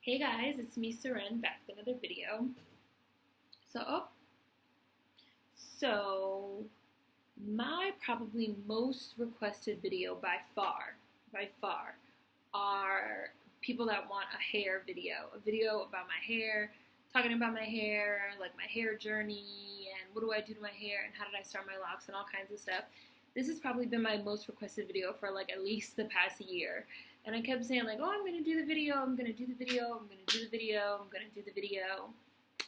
Hey guys, it's me, Seren, back with another video. So my probably most requested video by far, are people that want a video about my hair, talking about my hair, like my hair journey, and what do I do to my hair, and how did I start my locks, and all kinds of stuff. This has probably been my most requested video for like at least the past year. And I kept saying like, oh, I'm going to do the video, I'm going to do the video, I'm going to do the video, I'm going to do the video.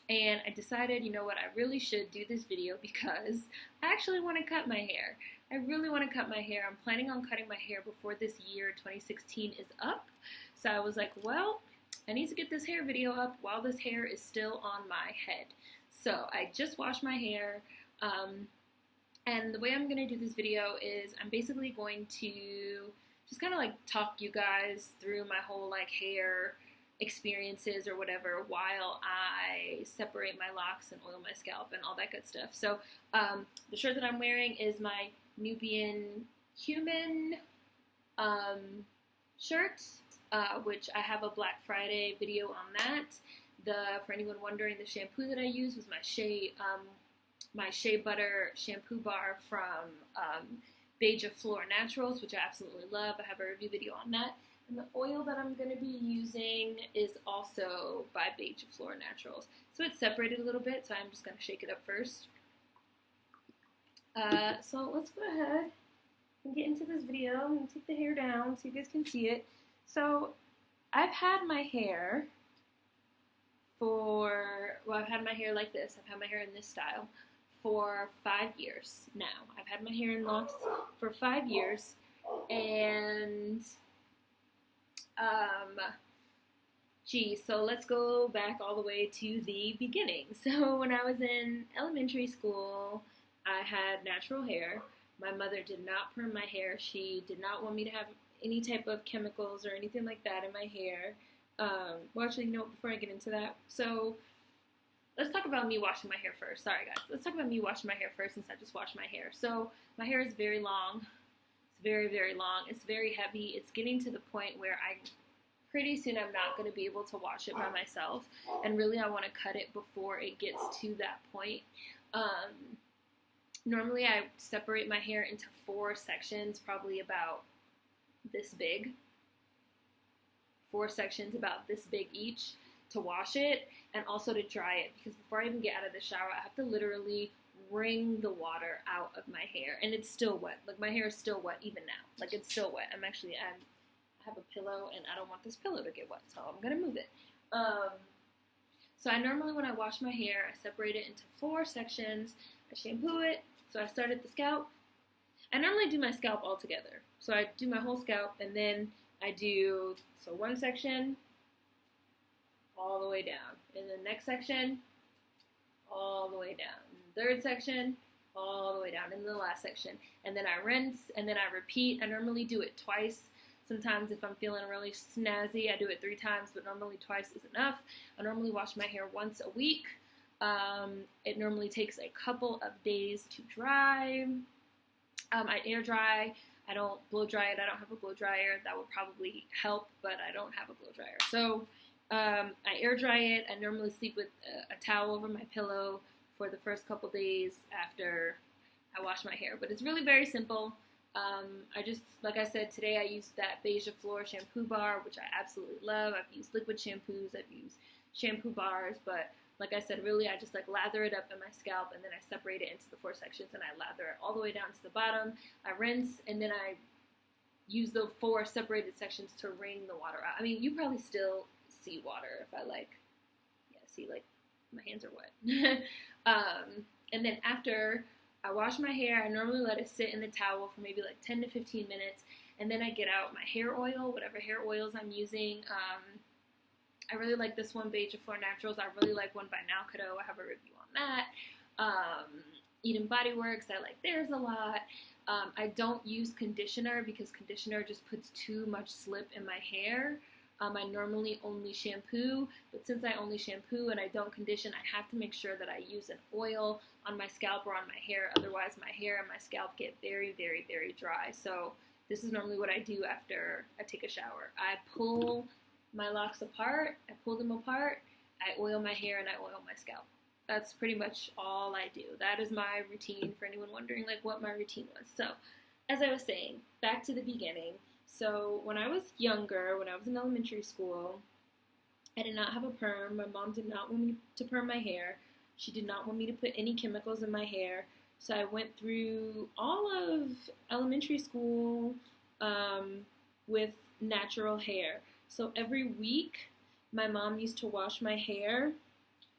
And I decided, you know what, I really should do this video because I actually want to cut my hair. I really want to cut my hair. I'm planning on cutting my hair before this year, 2016, is up. So I was like, well, I need to get this hair video up while this hair is still on my head. So I just washed my hair. And the way I'm going to do this video is I'm basically going to just kind of like talk you guys through my whole like hair experiences or whatever while I separate my locks and oil my scalp and all that good stuff. So the shirt that I'm wearing is my Nubian Human shirt, which I have a Black Friday video on that. For anyone wondering, the shampoo that I use was my Shea Butter shampoo bar from Beija Flor Naturals, which I absolutely love. I have a review video on that. And the oil that I'm going to be using is also by Beija Flor Naturals. So it's separated a little bit, so I'm just going to shake it up first. So let's go ahead and get into this video. I'm going to take the hair down so you guys can see it. So I've had my hair I've had my hair like this. I've had my hair in this style for 5 years now. I've had my hair in locks for 5 years, and so let's go back all the way to the beginning. So when I was in elementary school, I had natural hair. My mother did not perm my hair. She did not want me to have any type of chemicals or anything like that in my hair. Well, actually, you know, before I get into that, so let's talk about me washing my hair first. Sorry, guys. Let's talk about me washing my hair first since I just washed my hair. So my hair is very long. It's very, very long. It's very heavy. It's getting to the point where pretty soon I'm not going to be able to wash it by myself. And really, I want to cut it before it gets to that point. Normally, I separate my hair into 4 sections, probably about this big. 4 sections about this big each to wash it and also to dry it, because before I even get out of the shower, I have to literally wring the water out of my hair, and it's still wet. Like, my hair is still wet even now. Like, it's still wet. I have a pillow, and I don't want this pillow to get wet, so I'm gonna move it. So I normally, when I wash my hair, I separate it into 4 sections. I shampoo it. So I start at the scalp. I normally do my scalp all together. So I do my whole scalp, and then I do, so 1 section all the way down. In the next section, all the way down. In the 3rd section, all the way down. In the last section. And then I rinse, and then I repeat. I normally do it twice. Sometimes if I'm feeling really snazzy, I do it 3 times, but normally twice is enough. I normally wash my hair once a week. It normally takes a couple of days to dry. I air dry. I don't blow dry it. I don't have a blow dryer. That would probably help, but I don't have a blow dryer. So I air dry it. I normally sleep with a towel over my pillow for the first couple days after I wash my hair. But it's really very simple. Like I said, today I used that Beija Flor shampoo bar, which I absolutely love. I've used liquid shampoos. I've used shampoo bars, but like I said, really, I just like lather it up in my scalp, and then I separate it into the 4 sections, and I lather it all the way down to the bottom. I rinse, and then I use the 4 separated sections to wring the water out. I mean, you probably still see water if I see my hands are wet. And then after I wash my hair, I normally let it sit in the towel for maybe like 10 to 15 minutes, and then I get out my hair oil, whatever hair oils I'm using. I really like this one, Beija Flor Naturals. I really like one by Nalcado. I have a review on that. Eden Body Works, I like theirs a lot. I don't use conditioner because conditioner just puts too much slip in my hair. I normally only shampoo, but since I only shampoo and I don't condition, I have to make sure that I use an oil on my scalp or on my hair. Otherwise, my hair and my scalp get very, very, very dry. So this is normally what I do after I take a shower. I pull my locks apart, I pull them apart, I oil my hair, and I oil my scalp. That's pretty much all I do. That is my routine, for anyone wondering like what my routine was. So, as I was saying, back to the beginning. So, when I was younger, when I was in elementary school, I did not have a perm. My mom did not want me to perm my hair. She did not want me to put any chemicals in my hair. So I went through all of elementary school with natural hair. So every week, my mom used to wash my hair.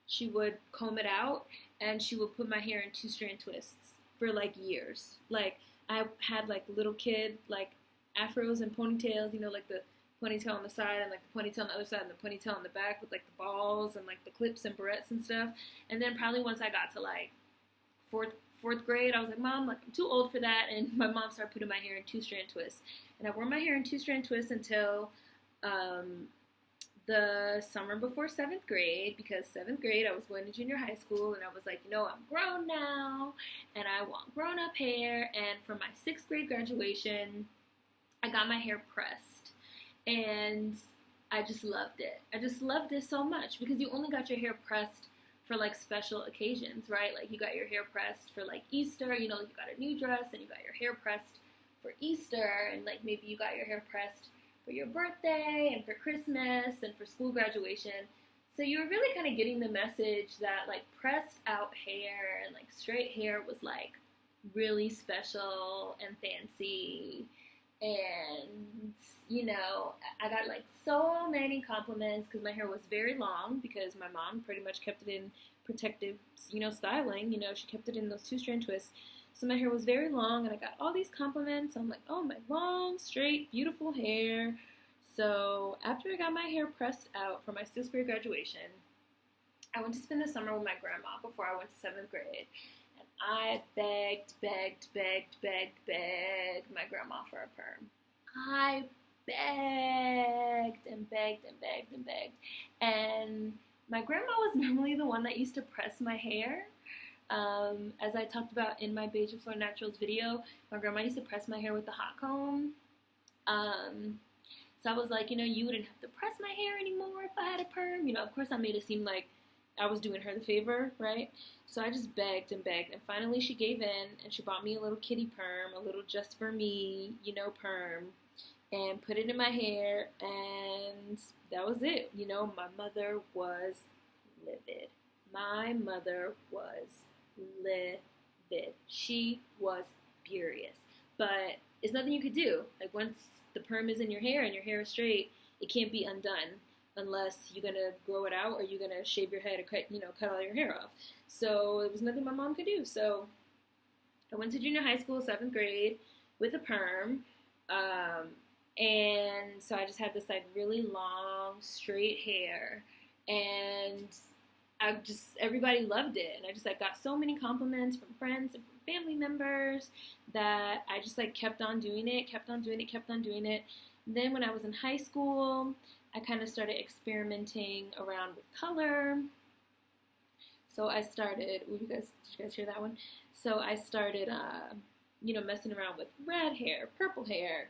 She would comb it out and she would put my hair in two-strand twists for like years. Like I had like little kid like afros and ponytails, you know, like the ponytail on the side and like the ponytail on the other side and the ponytail on the back with like the balls and like the clips and barrettes and stuff. And then probably once I got to like fourth grade, I was like, Mom, like I'm too old for that. And my mom started putting my hair in two-strand twists. And I wore my hair in two-strand twists until the summer before 7th grade, because 7th grade I was going to junior high school and I was like, you know, I'm grown now and I want grown-up hair. And for my 6th grade graduation, I got my hair pressed and I just loved it. I just loved it so much because you only got your hair pressed for like special occasions, right? Like you got your hair pressed for like Easter, you know, you got a new dress and you got your hair pressed for Easter, and like maybe you got your hair pressed for your birthday and for Christmas and for school graduation. So you were really kind of getting the message that like pressed out hair and like straight hair was like really special and fancy. And you know, I got like so many compliments because my hair was very long, because my mom pretty much kept it in protective, you know, styling. You know, she kept it in those two-strand twists. So my hair was very long, and I got all these compliments. I'm like, oh, my long, straight, beautiful hair. So after I got my hair pressed out for my 6th grade graduation, I went to spend the summer with my grandma before I went to 7th grade. And I begged my grandma for a perm. I begged and begged and begged and begged. And my grandma was normally the one that used to press my hair. As I talked about in my Beige Fleur Naturals video, my grandma used to press my hair with the hot comb. So I was like, you know, you wouldn't have to press my hair anymore if I had a perm. You know, of course I made it seem like I was doing her the favor, right? So I just begged and begged, and finally she gave in, and she bought me a little kitty perm, a little just for me, you know, perm, and put it in my hair, and that was it. You know, my mother was livid. My mother was livid. She was furious. But it's nothing you could do. Like, once the perm is in your hair and your hair is straight, it can't be undone unless you're gonna grow it out or you're gonna shave your head or cut all your hair off. So it was nothing my mom could do. So I went to junior high school, 7th grade, with a perm. And so I just had this like really long, straight hair, and everybody loved it. And I just like got so many compliments from friends and from family members that I just like kept on doing it. And then when I was in high school, I kind of started experimenting around with color. So I started, did you guys hear that one? So I started, messing around with red hair, purple hair,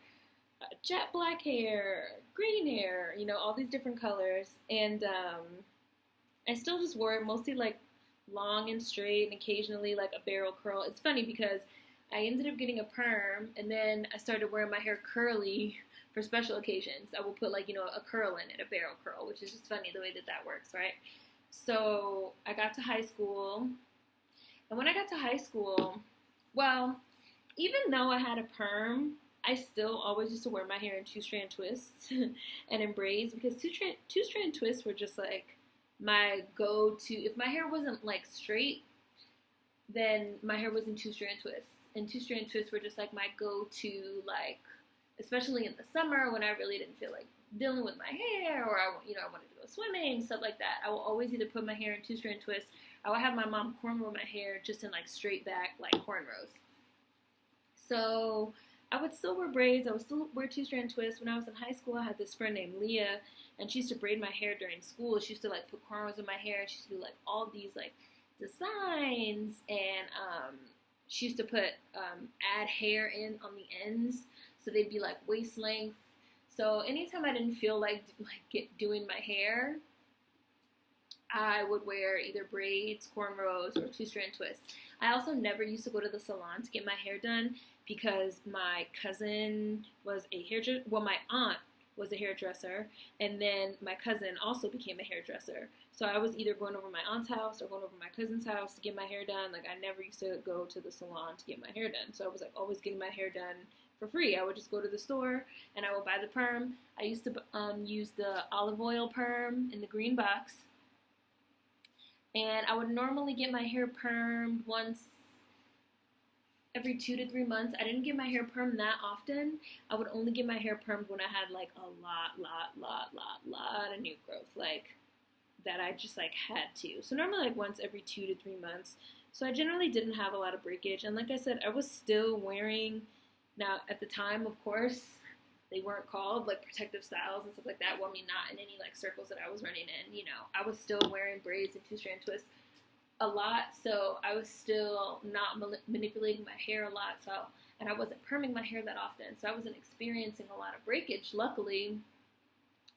jet black hair, green hair, you know, all these different colors. And I still just wore it mostly like long and straight, and occasionally like a barrel curl. It's funny because I ended up getting a perm, and then I started wearing my hair curly for special occasions. I will put like, you know, a curl in it, a barrel curl, which is just funny the way that works, right? So I got to high school, and when I got to high school, well, even though I had a perm, I still always used to wear my hair in two-strand twists and in braids, because two-strand twists were just like my go-to. If my hair wasn't like straight, then my hair was in two-strand twists. And two-strand twists were just like my go-to, like, especially in the summer when I really didn't feel like dealing with my hair, or I wanted to go swimming, stuff like that. I will always either put my hair in two-strand twists. I would have my mom cornrow my hair just in like straight back, like cornrows. So I would still wear braids. I would still wear two-strand twists. When I was in high school, I had this friend named Leah, and she used to braid my hair during school. She used to like put cornrows in my hair. She used to do like all these like designs, and she used to put add hair in on the ends, so they'd be like waist length. So anytime I didn't feel like doing my hair, I would wear either braids, cornrows, or two-strand twists. I also never used to go to the salon to get my hair done because my cousin was a hairdresser. Well, my aunt was a hairdresser, and then my cousin also became a hairdresser. So I was either going over my aunt's house or going over my cousin's house to get my hair done. Like, I never used to go to the salon to get my hair done. So I was like always getting my hair done for free. I would just go to the store and I would buy the perm. I used to use the olive oil perm in the green box. And I would normally get my hair permed once every 2 to 3 months. I didn't get my hair permed that often. I would only get my hair permed when I had like a lot of new growth, like that I just like had to. So normally like once every 2 to 3 months. So I generally didn't have a lot of breakage. And like I said, I was still wearing, now at the time, of course, they weren't called like protective styles and stuff like that. Well, I mean, not in any like circles that I was running in, you know. I was still wearing braids and two-strand twists a lot, so I was still not manipulating my hair a lot, so, and I wasn't perming my hair that often, so I wasn't experiencing a lot of breakage, luckily.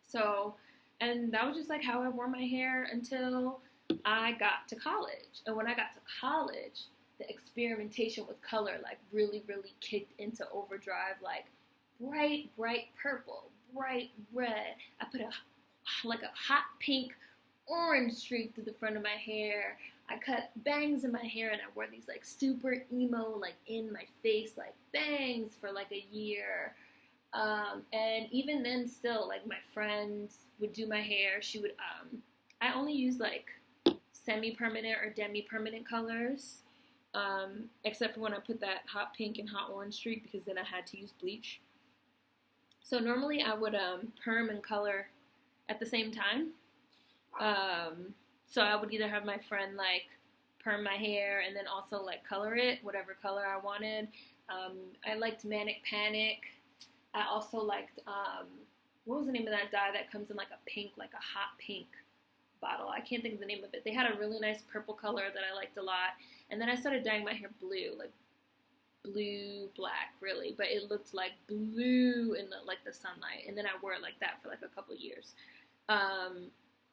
So, and that was just like how I wore my hair until I got to college. And when I got to college, the experimentation with color like really kicked into overdrive. Like bright purple, bright red. I put a hot pink orange streak through the front of my hair. I cut bangs in my hair and I wore these like super emo, like in my face, like bangs for like a year. And even then still, like my friends would do my hair. She would, I only use like semi-permanent or demi-permanent colors. Except for when I put that hot pink and hot orange streak, because then I had to use bleach. So normally I would perm and color at the same time. So I would either have my friend like perm my hair and then also like color it, whatever color I wanted. I liked Manic Panic. I also liked, what was the name of that dye that comes in like a pink, like a hot pink bottle? I can't think of the name of it. They had a really nice purple color that I liked a lot. And then I started dyeing my hair blue, like blue black really, but it looked like blue in the sunlight. And then I wore it like that for like a couple years.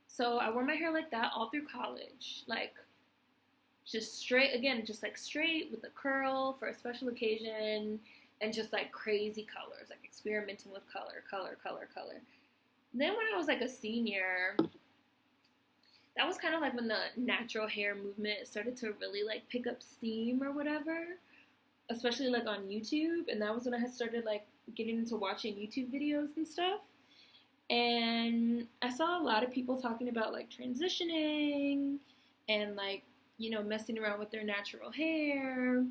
So I wore my hair like that all through college, like just straight, again, just like straight with a curl for a special occasion, and just like crazy colors, like experimenting with color. Then when I was like a senior, that was kind of like when the natural hair movement started to really like pick up steam or whatever, especially like on YouTube. And that was when I had started like getting into watching YouTube videos and stuff. And I saw a lot of people talking about like transitioning and like, you know, messing around with their natural hair.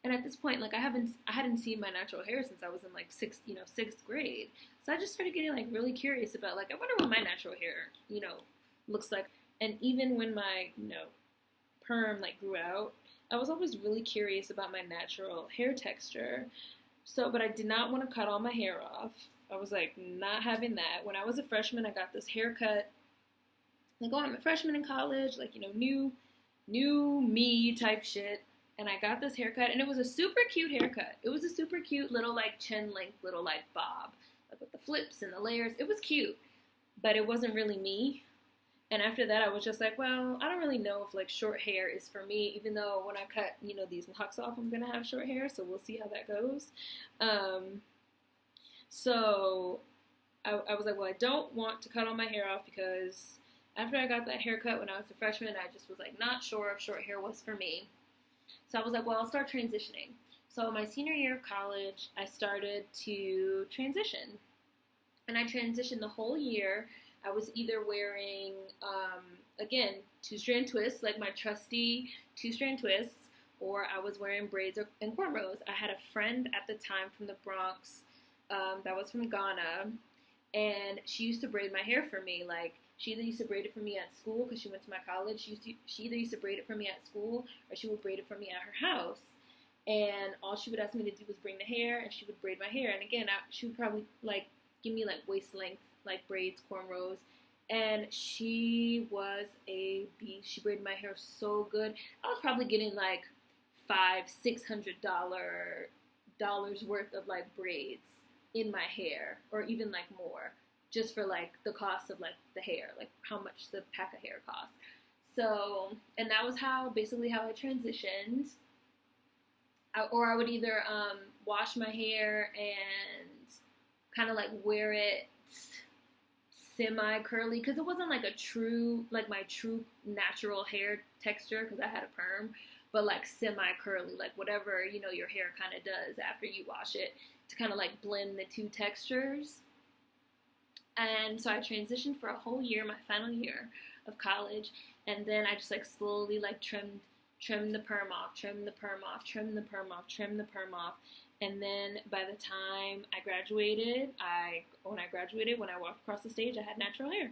And at this point, like I hadn't seen my natural hair since I was in like sixth grade. So I just started getting like really curious about like, I wonder what my natural hair, you know, looks like. And even when my, you know, perm like grew out, I was always really curious about my natural hair texture. So, but I did not want to cut all my hair off. I was like not having that. When I was a freshman, I got this haircut. Like, oh, I'm a freshman in college, like, you know, new me type shit. And I got this haircut, and it was a super cute haircut. It was a super cute little like chin length little like bob, like with the flips and the layers. It was cute, but it wasn't really me. And after that, I was just like, well, I don't really know if like short hair is for me, even though when I cut, you know, these locks off, I'm gonna have short hair, so we'll see how that goes. So I was like, well, I don't want to cut all my hair off, because after I got that haircut when I was a freshman, I just was like not sure if short hair was for me. So I was like, well, I'll start transitioning. So my senior year of college, I started to transition. And I transitioned the whole year. I was either wearing, again, two-strand twists, like my trusty two-strand twists, or I was wearing braids and cornrows. I had a friend at the time from the Bronx that was from Ghana, and she used to braid my hair for me. Like, she either used to braid it for me at school because she went to my college. She either used to braid it for me at school, or she would braid it for me at her house. And all she would ask me to do was bring the hair, and she would braid my hair. And again, she would probably like give me like waist length, like braids, cornrows. And she was a beast. She braided my hair so good. I was probably getting like $500-$600 worth of like braids in my hair, or even like more, just for like the cost of like the hair, like how much the pack of hair costs. So, and that was basically how I transitioned. Or I would either wash my hair and kind of like wear it semi curly, because it wasn't like my true natural hair texture, because I had a perm, but like semi curly, like whatever your hair kind of does after you wash it, to kind of like blend the two textures. And so I transitioned for a whole year, my final year of college, and then I just like slowly like trimmed the perm off, trimmed the perm off, trimmed the perm off, trimmed the perm off. And then by the time I graduated, when I walked across the stage, I had natural hair.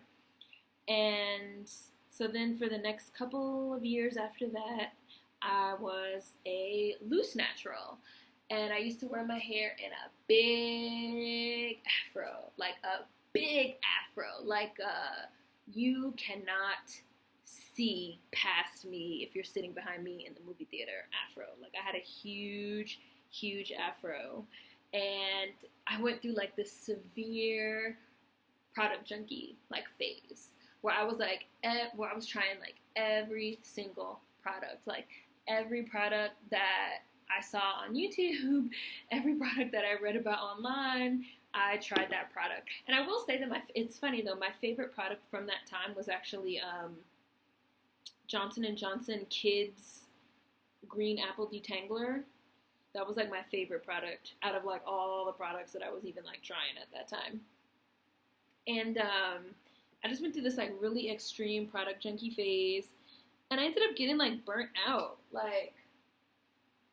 And so then for the next couple of years after that, I was a loose natural. And I used to wear my hair in a big afro, like a big afro, like you cannot see past me if you're sitting behind me in the movie theater afro. Like I had a huge afro, and I went through like this severe product junkie like phase where I was like where I was trying like every single product, like every product that I saw on YouTube, every product that I read about online, I tried that product. And I will say that it's funny though, my favorite product from that time was actually Johnson & Johnson Kids Green Apple Detangler. That was like my favorite product out of like all the products that I was even like trying at that time. And I just went through this like really extreme product junkie phase, and I ended up getting like burnt out. Like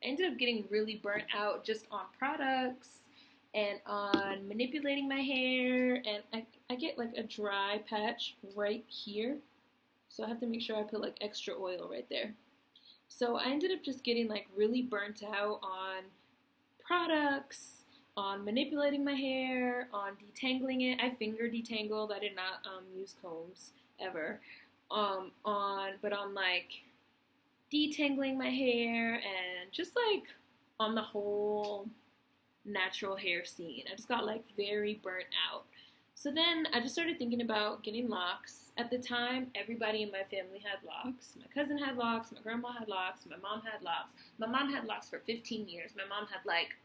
I ended up getting really burnt out just on products and on manipulating my hair, and I get like a dry patch right here, so I have to make sure I put like extra oil right there. So I ended up just getting like really burnt out on products, on manipulating my hair, on detangling it. I finger detangled. I did not use combs ever. But on like detangling my hair, and just like on the whole natural hair scene. I just got like very burnt out. So then I just started thinking about getting locks. At the time, everybody in my family had locks. My cousin had locks, my grandma had locks, my mom had locks. My mom had locks for 15 years. My mom had like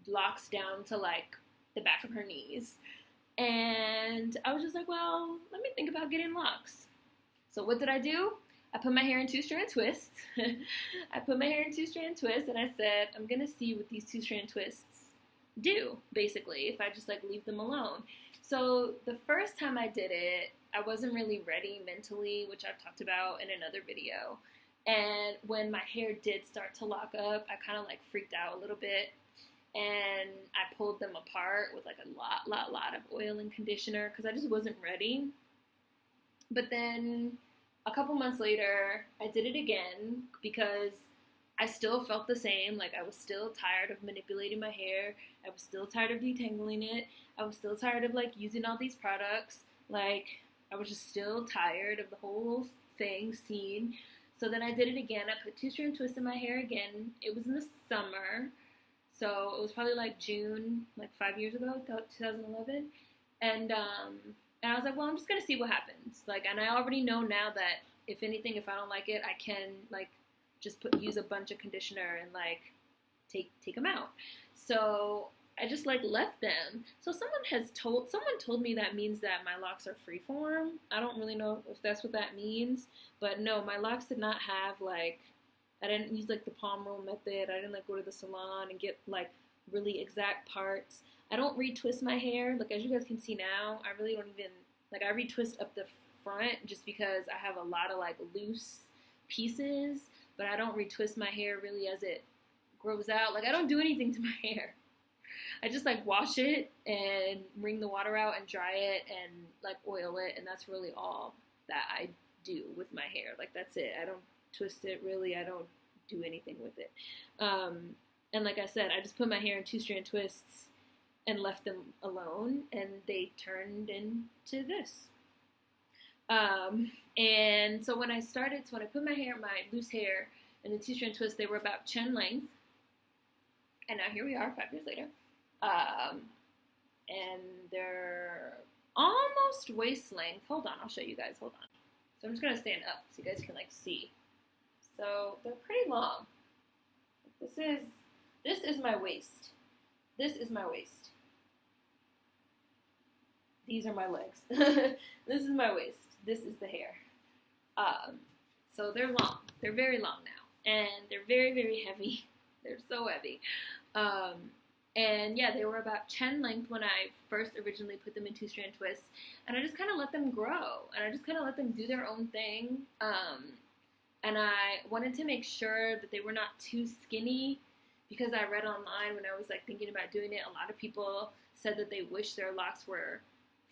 locks down to like the back of her knees. And I was just like, well, let me think about getting locks. So what did I do? I put my hair in 2-strand twists. I put my hair in 2-strand twists, and I said, I'm going to see what these 2-strand twists do, basically, if I just like leave them alone. So the first time I did it, I wasn't really ready mentally, which I've talked about in another video. And when my hair did start to lock up, I kind of like freaked out a little bit. And I pulled them apart with like a lot of oil and conditioner, because I just wasn't ready. But then a couple months later, I did it again, because I still felt the same. Like I was still tired of manipulating my hair. I was still tired of detangling it. I was still tired of like using all these products. Like I was just still tired of the whole scene. So then I did it again. I put 2-strand twists in my hair again. It was in the summer. So it was probably like June, like 5 years ago, 2011. And I was like, well, I'm just going to see what happens. Like, and I already know now that if anything, if I don't like it, I can like just use a bunch of conditioner and like take them out. So I just like left them. So someone told me that means that my locks are freeform. I don't really know if that's what that means, but no, my locks did not have like, I didn't use like the palm roll method. I didn't like go to the salon and get like really exact parts. I don't retwist my hair. Like as you guys can see now, I really don't even, like I retwist up the front just because I have a lot of like loose pieces, but I don't retwist my hair really as it grows out. Like I don't do anything to my hair. I just like wash it and wring the water out and dry it and like oil it, and that's really all that I do with my hair. Like that's it. I don't twist it really. I don't do anything with it. And like I said, I just put my hair in 2-strand twists and left them alone, and they turned into this. And so when I put my loose hair in the 2-strand twist, they were about chin length. And now here we are 5 years later. Um, and they're almost waist length. Hold on, I'll show you guys. Hold on. So I'm just gonna stand up so you guys can like see. So they're pretty long. This is my waist. This is my waist. These are my legs. This is my waist. This is the hair. So they're long. They're very long now, and they're very, very heavy. They're so heavy. And yeah, they were about chin length when I first originally put them in 2-strand twists, and I just kind of let them grow, and I just kind of let them do their own thing. And I wanted to make sure that they were not too skinny, because I read online when I was like thinking about doing it, a lot of people said that they wish their locks were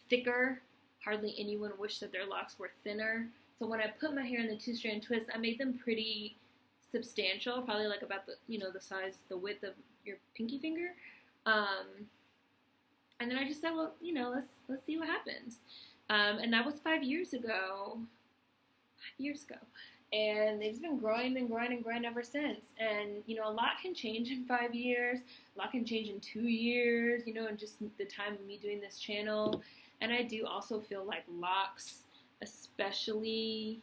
thicker. Hardly anyone wished that their locks were thinner. So when I put my hair in the 2-strand twist, I made them pretty substantial, probably like about the, the size, the width of your pinky finger. And then I just said, well, let's see what happens. And that was 5 years ago. 5 years ago. And they've been growing and growing and growing ever since. And, a lot can change in 5 years. A lot can change in 2 years, and just the time of me doing this channel. And I do also feel like locks, especially,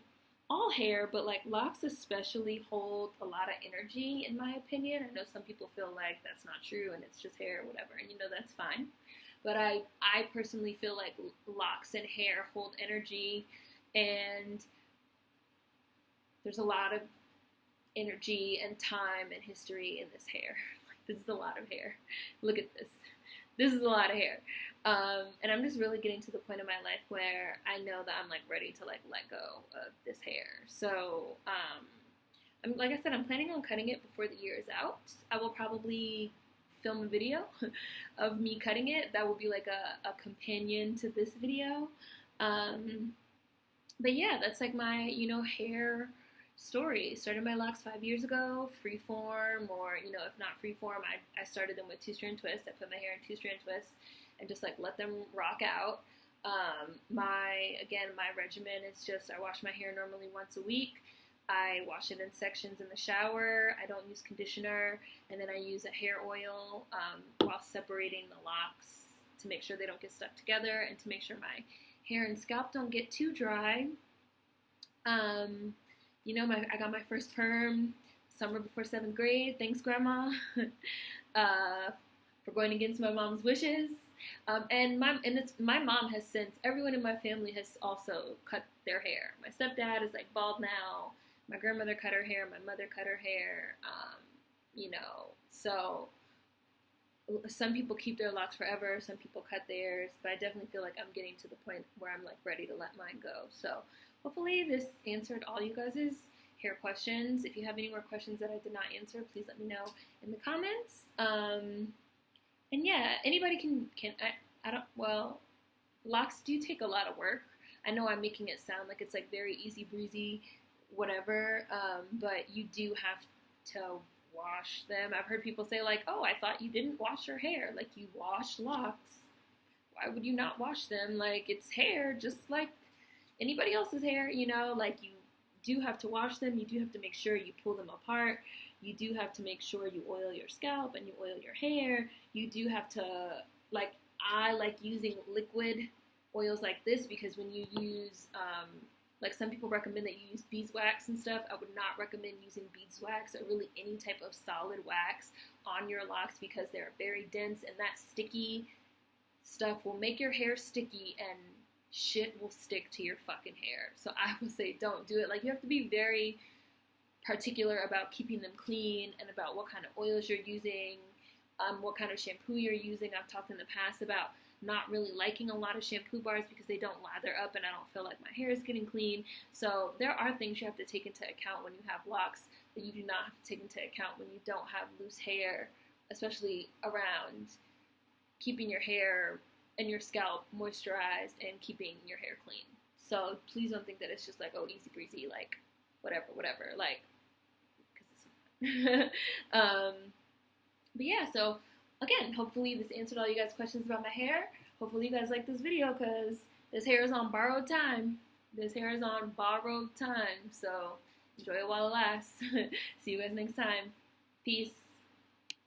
all hair, but like locks especially hold a lot of energy, in my opinion. I know some people feel like that's not true and it's just hair or whatever, and that's fine. But I personally feel like locks and hair hold energy, and there's a lot of energy and time and history in this hair. Like, this is a lot of hair. Look at this. This is a lot of hair. And I'm just really getting to the point in my life where I know that I'm like ready to like let go of this hair. So, like I said, I'm planning on cutting it before the year is out. I will probably film a video of me cutting it. That will be like a companion to this video. But yeah, that's like my, hair story. Started my locks 5 years ago, freeform, or, if not freeform, I started them with 2-strand twists. I put my hair in 2-strand twists and just like let them rock out. My regimen is just, I wash my hair normally once a week. I wash it in sections in the shower. I don't use conditioner, and then I use a hair oil while separating the locks to make sure they don't get stuck together and to make sure my hair and scalp don't get too dry. I got my first perm summer before 7th grade. Thanks, Grandma, for going against my mom's wishes. And my mom has since, everyone in my family has also cut their hair. My stepdad is like bald now. My grandmother cut her hair. My mother cut her hair. So some people keep their locks forever. Some people cut theirs. But I definitely feel like I'm getting to the point where I'm like ready to let mine go. So hopefully this answered all you guys' hair questions. If you have any more questions that I did not answer, please let me know in the comments. And yeah, anybody locks do take a lot of work. I know I'm making it sound like it's like very easy breezy, whatever, but you do have to wash them. I've heard people say like, oh, I thought you didn't wash your hair. Like, you wash locks. Why would you not wash them? Like, it's hair just like anybody else's hair, like you do have to wash them. You do have to make sure you pull them apart. You do have to make sure you oil your scalp and you oil your hair. You do have to, like, I like using liquid oils like this because when you use, like some people recommend that you use beeswax and stuff. I would not recommend using beeswax or really any type of solid wax on your locks because they're very dense, and that sticky stuff will make your hair sticky and shit will stick to your fucking hair. So I would say don't do it. Like, you have to be very particular about keeping them clean and about what kind of oils you're using, what kind of shampoo you're using. I've talked in the past about not really liking a lot of shampoo bars because they don't lather up and I don't feel like my hair is getting clean. So there are things you have to take into account when you have locks that you do not have to take into account when you don't have loose hair, especially around keeping your hair and your scalp moisturized and keeping your hair clean. So please don't think that it's just like, oh, easy breezy, like whatever, like, because it's but yeah, so again, hopefully this answered all you guys' questions about my hair. Hopefully you guys like this video because this hair is on borrowed time. This hair is on borrowed time. So enjoy it while it lasts. See you guys next time. Peace.